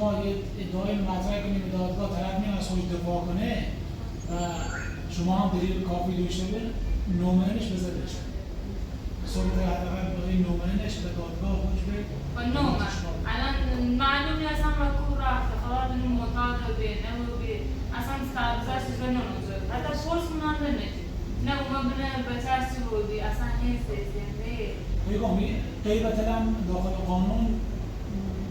شما یه ادعای مطرح کنید به دادگاه، طرف میاد از خودش دفاع کنه و شما هم دلیل کافی داشته باشه، نومنش بذاره بشه. صورت حداقل برای نومنش به دادگاه حکم نومن الان معلوم نیست اصلا وکو رفته خلاص اینو معتاد به نه اصلا سرزش چیزا نمیشه حتی پرس منم نمیشه نه اونا بنه بچه‌سی بودی اصلا هیچ زنده میگم غیبت هم داخل قانون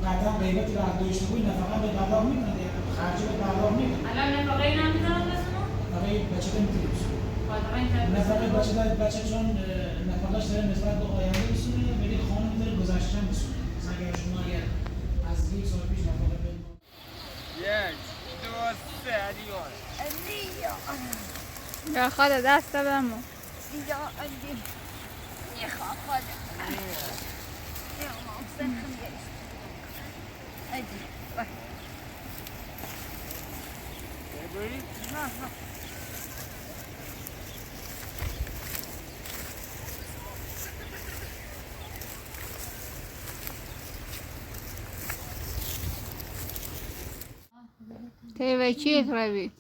قطعا غیبت را داشته بود نه فقط به پرداخت میکنه خرجی به پرداخت میکنه الان نفقه این هم میزنن بسنو؟ نفقه بچه نمیتونه بسونه نفقه بچه چون نفقهش داره نسبت به آینده بسونه ولی خانم داره گذشته هم بسونه مثلا اگر شما اگر از یک سال پیش نفقه به یک دو سه علیان یا خدا دست بمو یا علی میخوام خدا یا محسن خمیست علی ببری؟ نه تیوه چی روی؟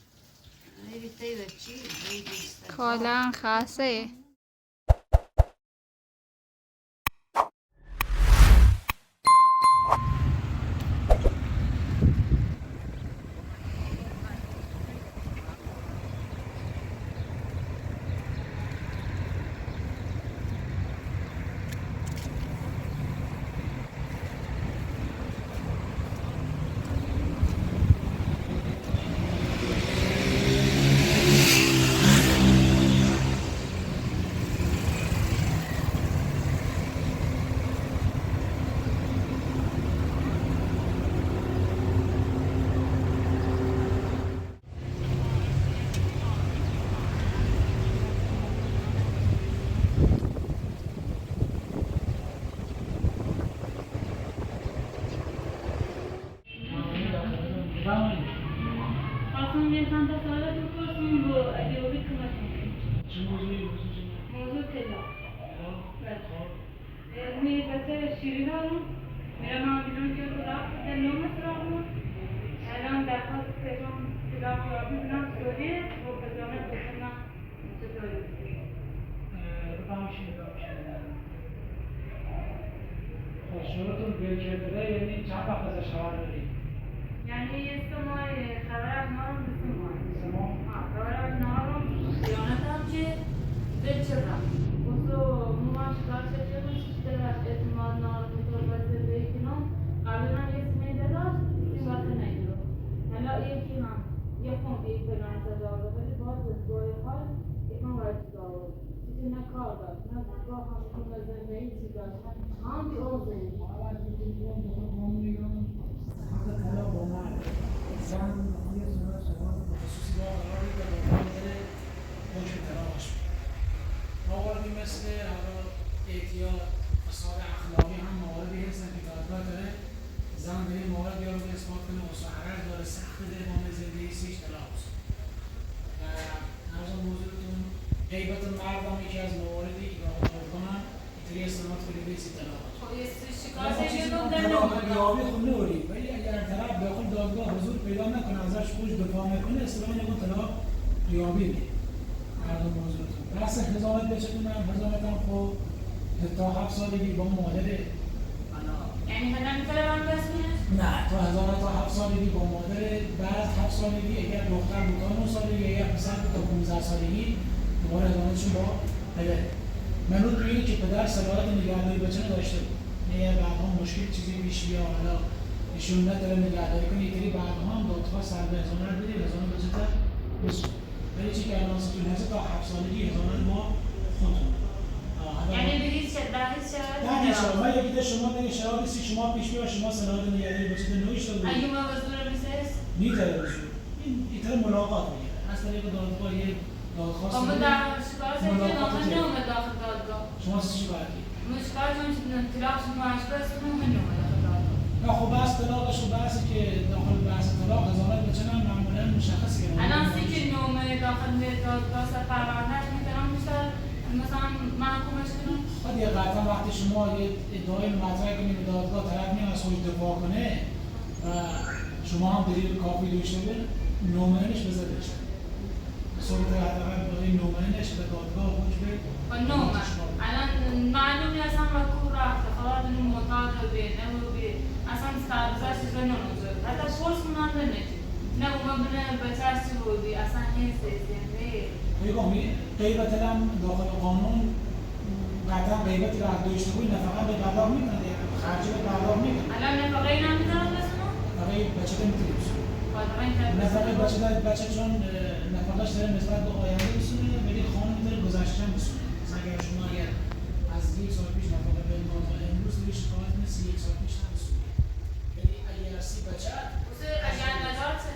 تیوه چی؟ کالان خاصه اصلا یه چند تا سوال بپرسیم با ادیابی کمک کنیم موضوع طلا می بچه شیرین هارون میرم هم بیرون که طلاق ده نوم طلاق بود الان درخواست پیشم طلاق را میدونم سوریه و پزامت بکنم چطوری شروعتون بیل کرده یعنی چند وقت ازش خبر دارید؟ یعنی یه سمای خبر از ما رو بسمای سما؟ خبر از ما رو خیانت هم که به چرا بسو موان شکار شده بسید در اعتماد نار بطور بسید بیکنم قبل من یه سمای داداش این وقت نگیرو حالا یکی هم یه خون یک پلان زداره ولی باز به گوی حال یک من وارد داره چیزی نه کار داشت نه گاه هم کنه زندگی چی داشت هم بی اون زندگی حق طلا با مرد زن یه صورت شما به خصوصی با قراری که با مرد داره حکم طلاقش مواردی مثل اعتیاد فساد اخلاقی هم مواردی هستن که دادگاه داره زن به این موارد یا رو اثبات کنه مصاحبه داره سخت داره با زندگی سیش طلاق است و ارزم موضوعتون غیبت مرد هم یکی از مواردی که باید کنن اینطوری استناد کنه به سی طلاق یابی خود نوری ولی اگر طرف داخل دادگاه حضور پیدا نکنه ازش خوش دفاع نکنه اصطلاح نگون طلاق یابی میده مردم موضوعتون بحث حضانت بچکنم حضانت هم خب تا 7 سالگی با مادره یعنی بدن میتونه من بسونه؟ نه تا حضانت تا 7 سالگی با مادره بعد 7 سالگی اگر دختر بود تا 9 سالگی اگر پسر بود تا 15 سالگی دوباره حضانتشون با پدره منوط به اینه که پدر صلاحیت نگهداری بچه داشته بود اگر بعدها مشکل چیزی پیش بیاد حالا ایشون نداره نگهداری کنه یه بعدها هم دادخواست سر به حضانت بدید حضانت بچه تا بسون ولی چی که الانستون هست تا 7 سالگی حضانت با خودتون یعنی به هیچ شرایطی نه هیچ شرایط من یکی ده شما دیگه شرایطی سی شما پیش بیاد شما صلاحیت نگهداری بچه تا نوشته بود اگه ما وزور میسه میتره بسون این طرح ملاقات میگیره از طریق دادگاه یه دادخواست اما در شکار سیده نامه نومه داخل دادگاه شما چی کار کنید؟ مشکل چون طلاقش معاشقه است نومه نومه داخل دادگاه نه خب بحث طلاقش و بحثی که داخل بحث طلاق حضانت بچه هم معمولا مشخص کنه الان سی که نومه داخل دادگاه سر پروردهش میتونم بیشتر مثلا محکومش کنم خب یه قطعا وقتی شما یه ادعای مطرح کنید به دادگاه طرف میاد از خودش دفاع کنه و شما هم دلیل کافی داشته باشید نومنش بذارید صورت حداقل برای نومنش به دادگاه حکم نومن الان معلومی اصلا و کو رفته خواهد اینو معتاد به نمو به اصلا سرزش چیز به نموزه حتی پرس منانده نجی نه اومد بینه بچه چی بودی اصلا این سیستمه بگم غیبت هم داخل قانون قطعا غیبت را داشته بود نه فقط به پرداخت میکنه خرجی به پرداخت میکنه الان نفقه این هم میتونم بسنو؟ برای بچه میتونی بسونه نفقه نفقه بچه چون نفقهش داره نسبت به آینده بسونه ولی خانم داره گذشته هم بسونه مثلا اگر شما اگر از یک سال پیش نفقه به نامه امروز روی شکایت نیست یک سال پیش هم بسونه ولی اگر سی بچه اگر ندار چه؟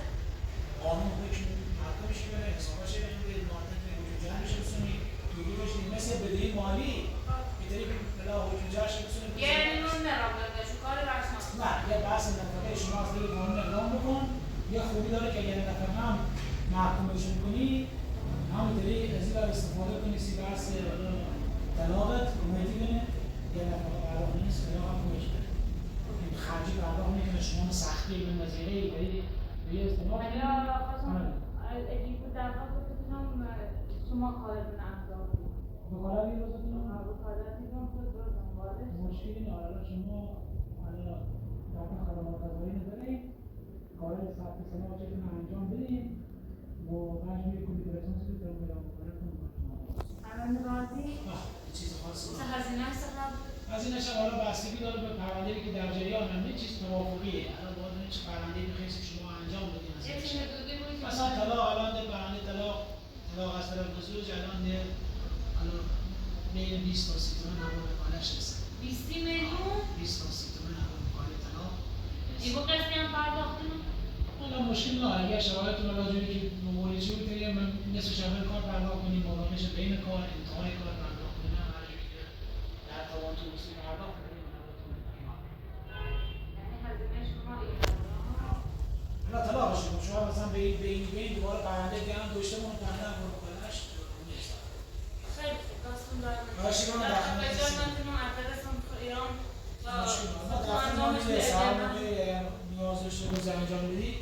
قانون حکم حکمش بره حسابش بره مادت به وجود جمعش بسونی توگیرش نیم مثل بدهی مالی بیتری بلا وجود جمعش بسونه یعنی نون نرام داده شو کار رشناس نه یه بحث نفقه شما از دیگه قانون اقدام بکن یه خوبی داره که اگر نفقه هم محکومشون کنی همونطوری از این بر استفاده کنی سی بحث طلاقت کمیتی کنه یه نفقه پرداخت نیست یا هم کمیش بره این خرجی پرداخت میکنه شما سختی به نظیره ای به یه استفاده حالا خواستم اگه بود درخواست بکنم شما خواهد نقضا بکارت این روزتون بکارت دیدم خود رو دنبالش مشکلی نه حالا شما حالا در خدمات غذایی ندارید کارهای ثبت سماجتون انجام بدین و مجموعه کلیدراتون سوی در میرم بکنتون الان راضی؟ چیز خاصی چه هزینه است قبل؟ هزینه‌ش هم حالا بستگی داره به پرونده‌ای که در جریان هم چیز توافقیه الان باید ببینید چه پرونده‌ای می‌خواید شما انجام بدین چه چیز حدودی بود؟ مثلا طلاق الان در پرونده طلاق از طرف بزرگ الان الان بین 20 تا 30 تومن هم مکالش رسید 20 میلیون 20 تا 30 تومن هم مکاله طلاق ای با قسطی هم پرداختیم حالا مشکل نه اگر شرایطتون حالا جوری که موردی چی بود که من نصف شهر کار پرداخت کنیم مابقیش بین کار انتهای کار پرداخت کنیم هر جوری که در توان تو بسی پرداخت کنیم یعنی هزینه شما این حالا طلاق شما شما مثلا به این دوباره پرونده دیگه هم داشته مون پرونده هم مکالش خیلی داستون دارم باشی من در داخل بجای من کنم ادرسم ایران مشکل نه داخل ما میگه سرمایه نیاز داشته روز انجام بدی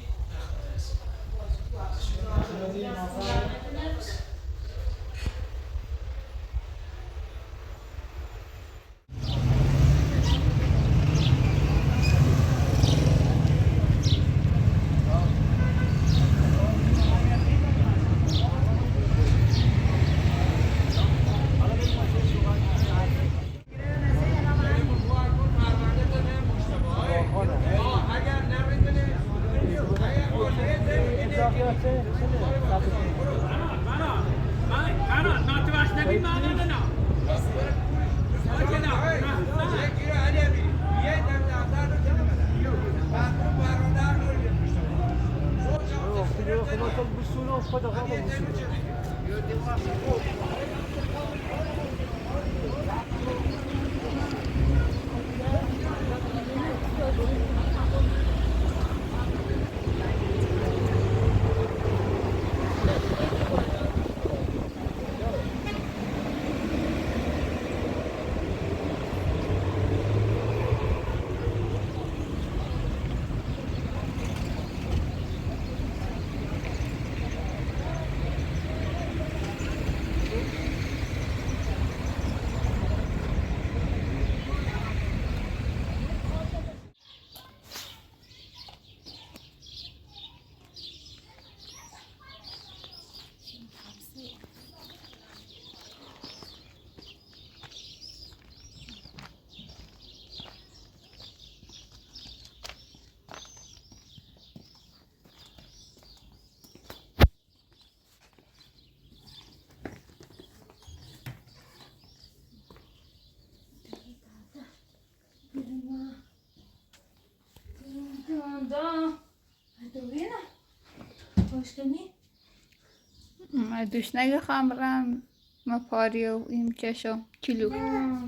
دوش نگه خمرم ما پاری و این کشم کلو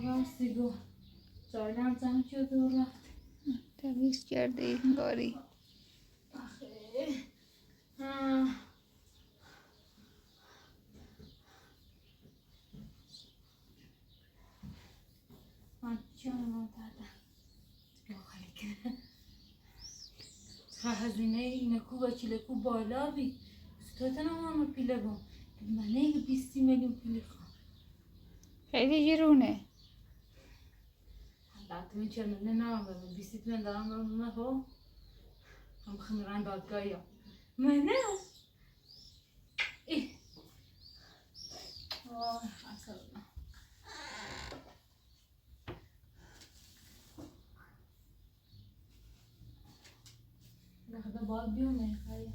راستی گو زایدم زن شد و رفت تمیز کرده این باری آخه من چون ما دادم خیلی هزینه اینکو و چیلکو بالا بی ستاتن هم پیله بام منه 20 میلیون پیله خواهم خیلی گرونه. البته من چرا نه 20 من دارم رو ها هم خمیران دادگاهی ها منه ای آه اصلا لحظه باید بیونه خیلی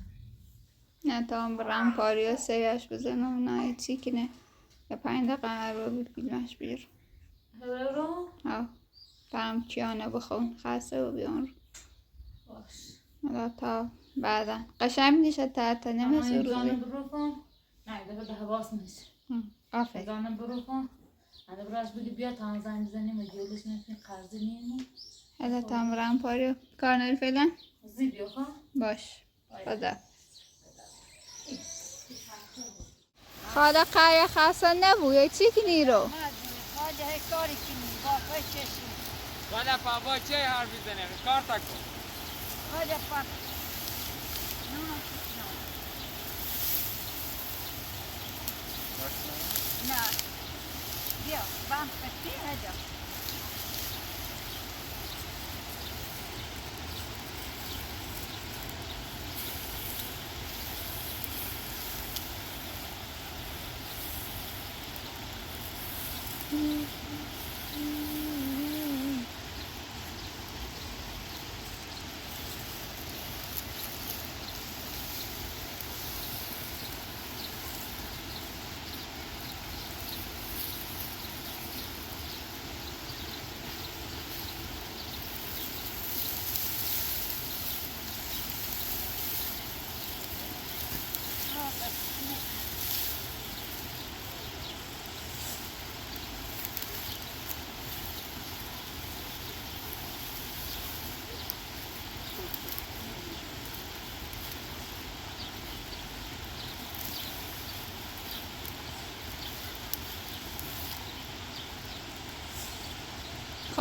نه تا هم برم پاریا سریعش بزنم نه چی کنه یا 5 دقیقه رو بود فیلمش بیر هلو رو ها برم کیانه بخون خسته و بیان رو باش حالا تا بعدا قشنگ میشه تا نمیشه رو زانه بیر برو کن نه ده حواس نیست آفه زانه برو کن انا براش بگی بیا تا هم زنگ بزنیم و جلوش نکنی قرضی نیمون حالا تا هم برم پاریا کار نری فعلا زی بیا کن باش خدا خاله قایه خسته نبوی چی کنی رو خاله هی کاری کنی با چشمی ولی بابا چه حرف میزنه کار تکو خاله پا نه بیا بام کتی هجا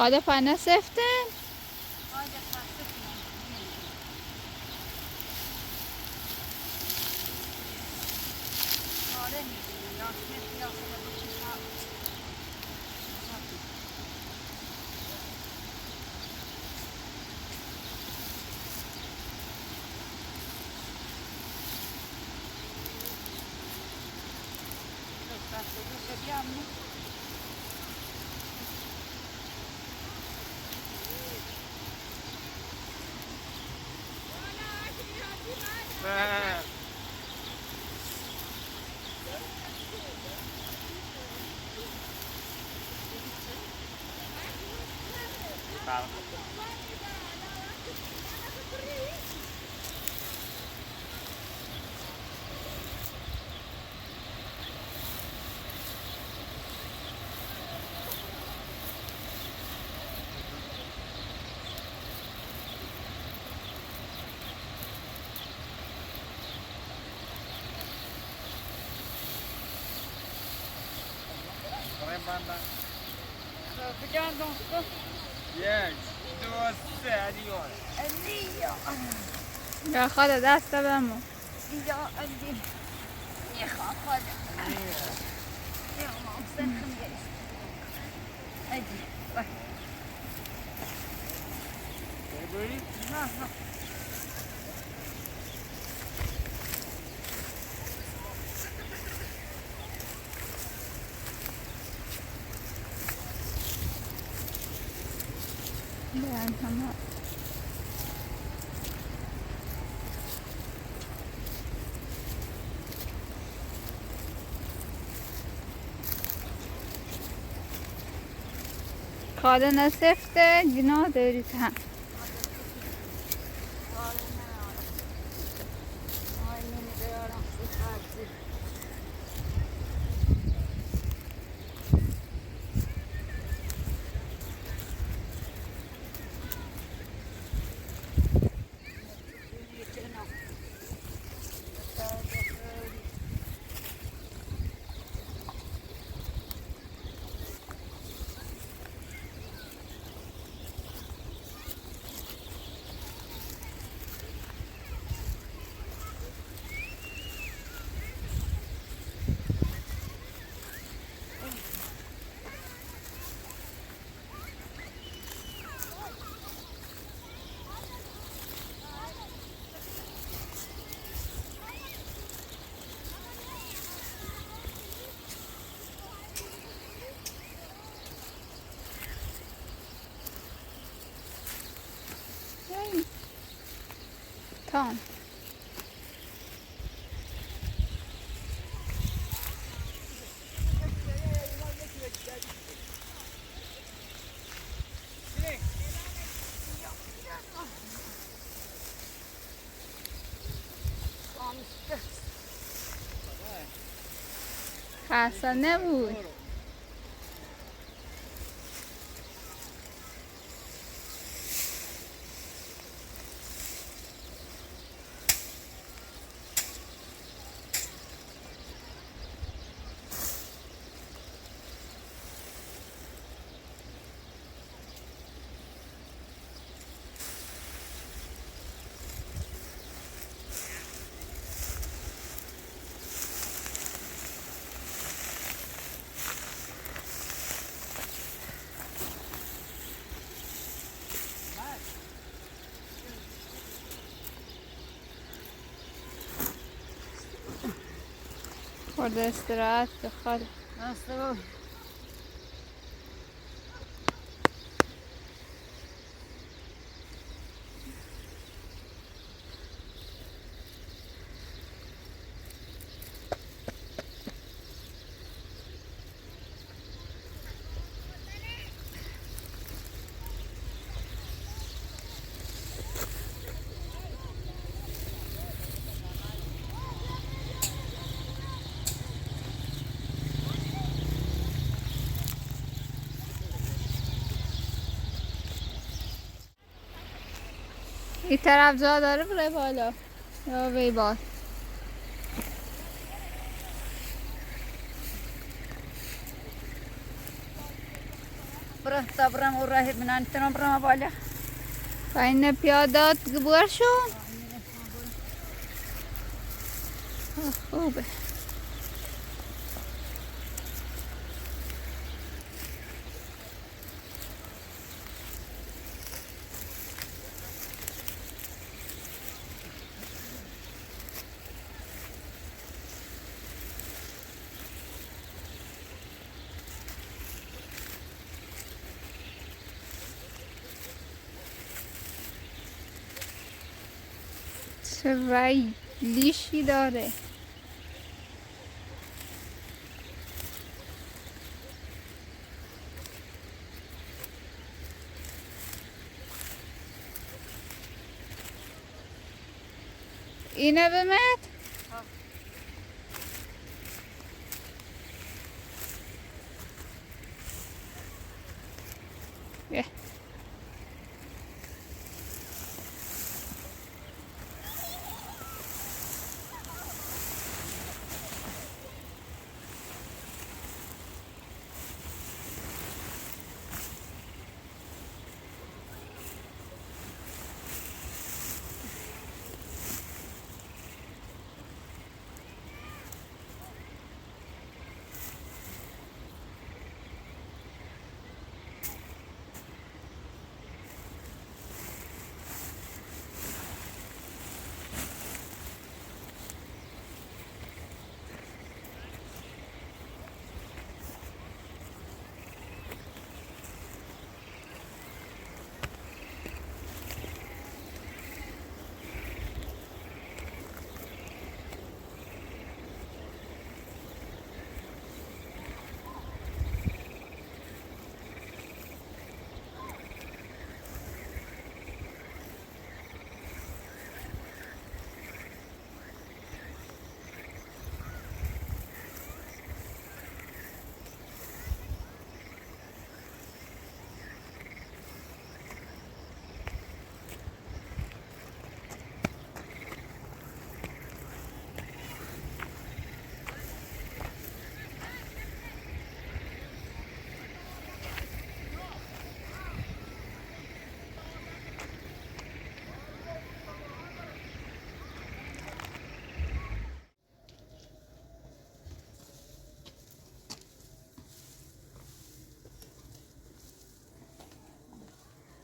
خاله پنه سفته خاله پا آره میدونی یا کسی یا خدا بجان دونسكو یک دو سه علیاره اللي یا خاله دست بمو يا اللي يخاف هذا يا ما مسخن يا اجي بری؟ ها ها برن همه خاله نسفته گناه داری هم تام. خسته نبود. خورده استراحت بخواد. هسته این طرف جا داره بره بالا یا وی باد. برم تا برم و راه بنان تنم برم بالا. و این پیادات گبور شو. خوبه. چه وای لیشی داره. اینه بمت؟ بیا.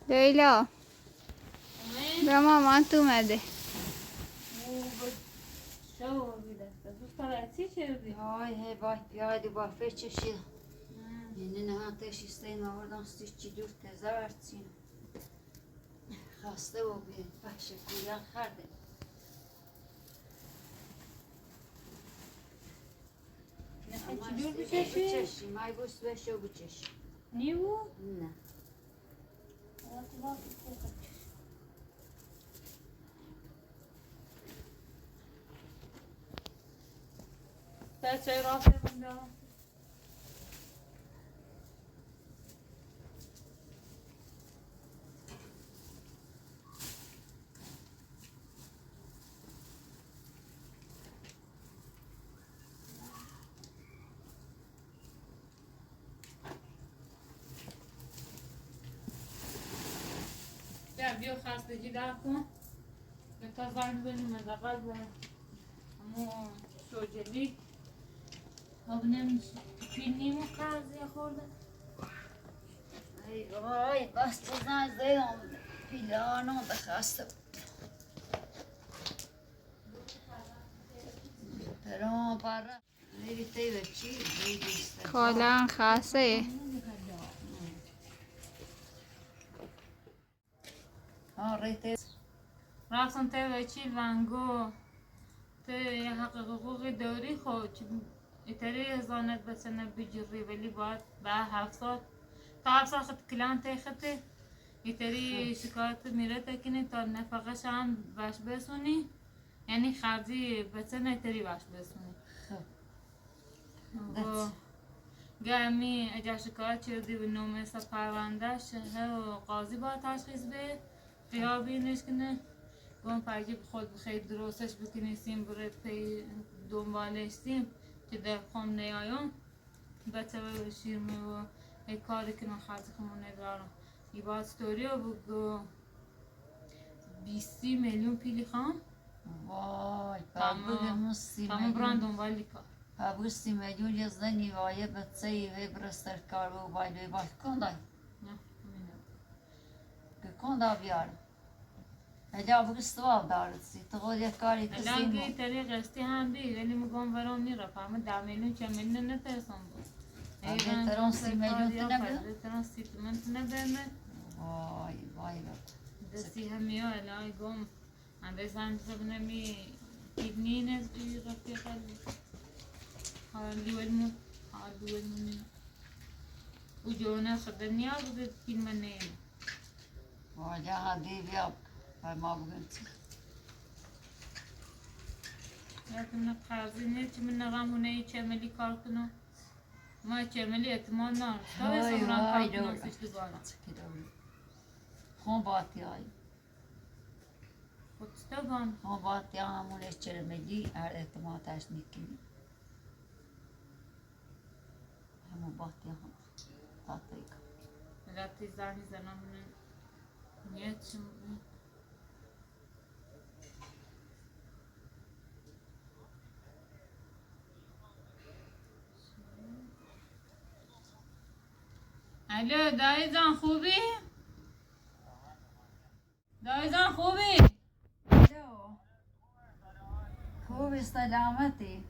لیلا به مامان تو اومده. شو بیده تو فرسی چردی Ay he bak yaydı bafet çeşit. Yine ne ateş isteyin oradan stüdyo dürte zavertsin. Hasta o bir başka kuyan kardeş. چجور بچشی؟ بچشی مای بوست بشو بچش نیو؟ نه تا چه راه بنده؟ بیا خستگی در کن تا زنگ بینیم از اول به همون شوجلی آب نمیشه پینیم و قرضی خورده ای وای بس تو زن زیدم پیلانو بخسته ترام برا میری تی به چی؟ بیسته کلا خاصه ریتی رفتم تا چی ونگو تا یه حق حقوق داری خود ایتری هزانت بسنه بجری ولی باید به 7 تا 7 خط کلان تخته ایتری شکایت میره تکنی تا نفقش هم باش بسونی یعنی خرجی بسنه ایتری باش بسونی گرمی اجا شکایت چیزی به نومه سا پروندهش قاضی باید تشخیص به قیابینش کنه گم پرگی خود بخیر درستش بکنیستیم بره پی دنبالشتیم که در خام نیایم بچه و شیرمه و ای کاری کنم خرچ خمون ندارم ای باید ستوری و بگو 20 میلیون پیلی خام وای بابا سی تمام بران میلیون دنبالی کار بابا 30 میلیون یه زنی وایه بچه وی برستر کار و باید باید کنده که کنده بیار اجا بگستواب دارد سی تقول یک کاری لانگی کسیم طریق استی هم بی ولی مگم برام میره فهم 10 میلیون 4 میلیون نترسم بود تران 30 میلیون تنبه تران 30 میلیون تنبه وای وای دستی همی ها الهی گم انده زن سبنه می کدنی نزدی رفیق حالی ولمو حالی ولمو و جوانا خدا نیاز بود کن من نیم وای جا دی بیاب ما بگم چی لیکن نقرضی نیست که من نغمونه ای چملی کار کنم ما چملی اعتماد نار تا وای بسا برام وای کار کنم دور سیش دوبارم خون باتی های خودستگان خون باتی همونه چرمگی هر اعتمادش نکنی همون باتی هم تاتایی کن ملتی زنی زنم نیت شم الو دایی جان خوبی؟ دایی جان خوبی؟ خوب سلامتی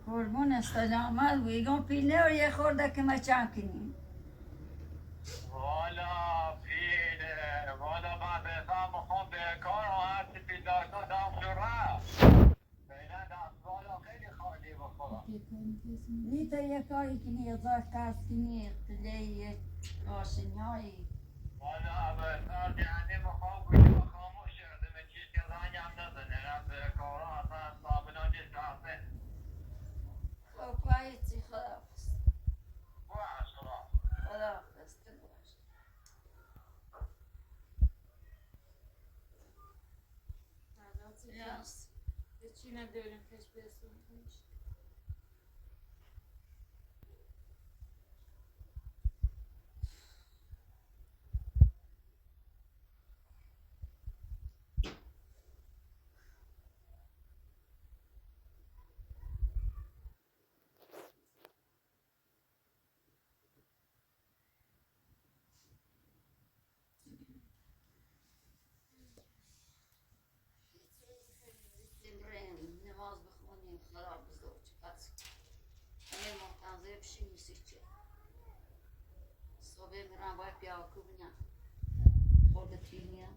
قربون سلامت ویگم پیله و یه خورده که مچان کنی والا پیله والا من بهتر بخوام به کار و هرچی پیدار دام شو رفت بینه دست والا خیلی خالی بخورم نیتا یه کاری کنی ازار کس کنی قلیه آشنی هایی والا بهتر یعنی بخوام گوشی خاموش کردم چیز که زنگم نزنه رفت به کار و اصلا صابنا نیست رفته خب پاییتی خدافز باش خدا خدافز که باش یاس چی نداریم پیش برسون نماز بخونیم خدافز دو چقدر همه محتنظه بشیم میسی چه صبح میرم باید پیاکو بینم خورده تینیم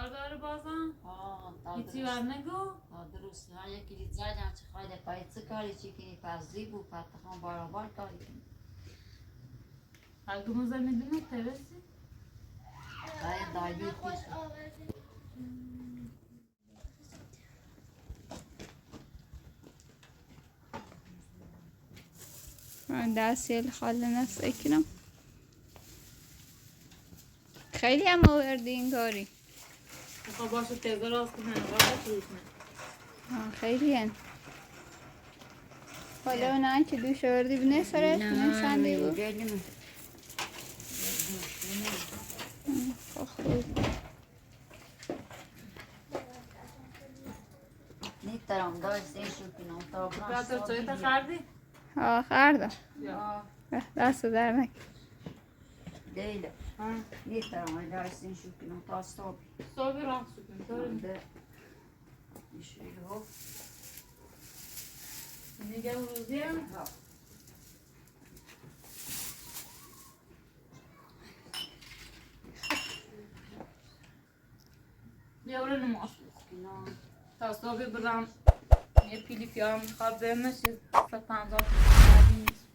کار داره بازم؟ هیچی بر نگو؟ درست ها یکی دید زدن چه خواهده پای چه کاری چی کنی پس بود پتخان برابر کاری کنی اگه موزه میدونی ترسی؟ باید دایدی پیش من دستی خاله نسکنم خیلی هم آوردی این کاری میخواه باشه تیزه راست کنه راست روز نه خیلی هن حالا اون که دوش آوردی بینه سرش بینه سنده بود خوب نیترم داشتیشو کنم تا براتر چایی تا خردی؟ خردم یا دست در نکن دیده نیترم داشتیشو کنم تا صبح صبح راه سکن طوری نشویلو نگه روزی هم؟ بیا برو نماز کنم تا صبح برم یه پیلی پیام میخواد بهمش 150 نیست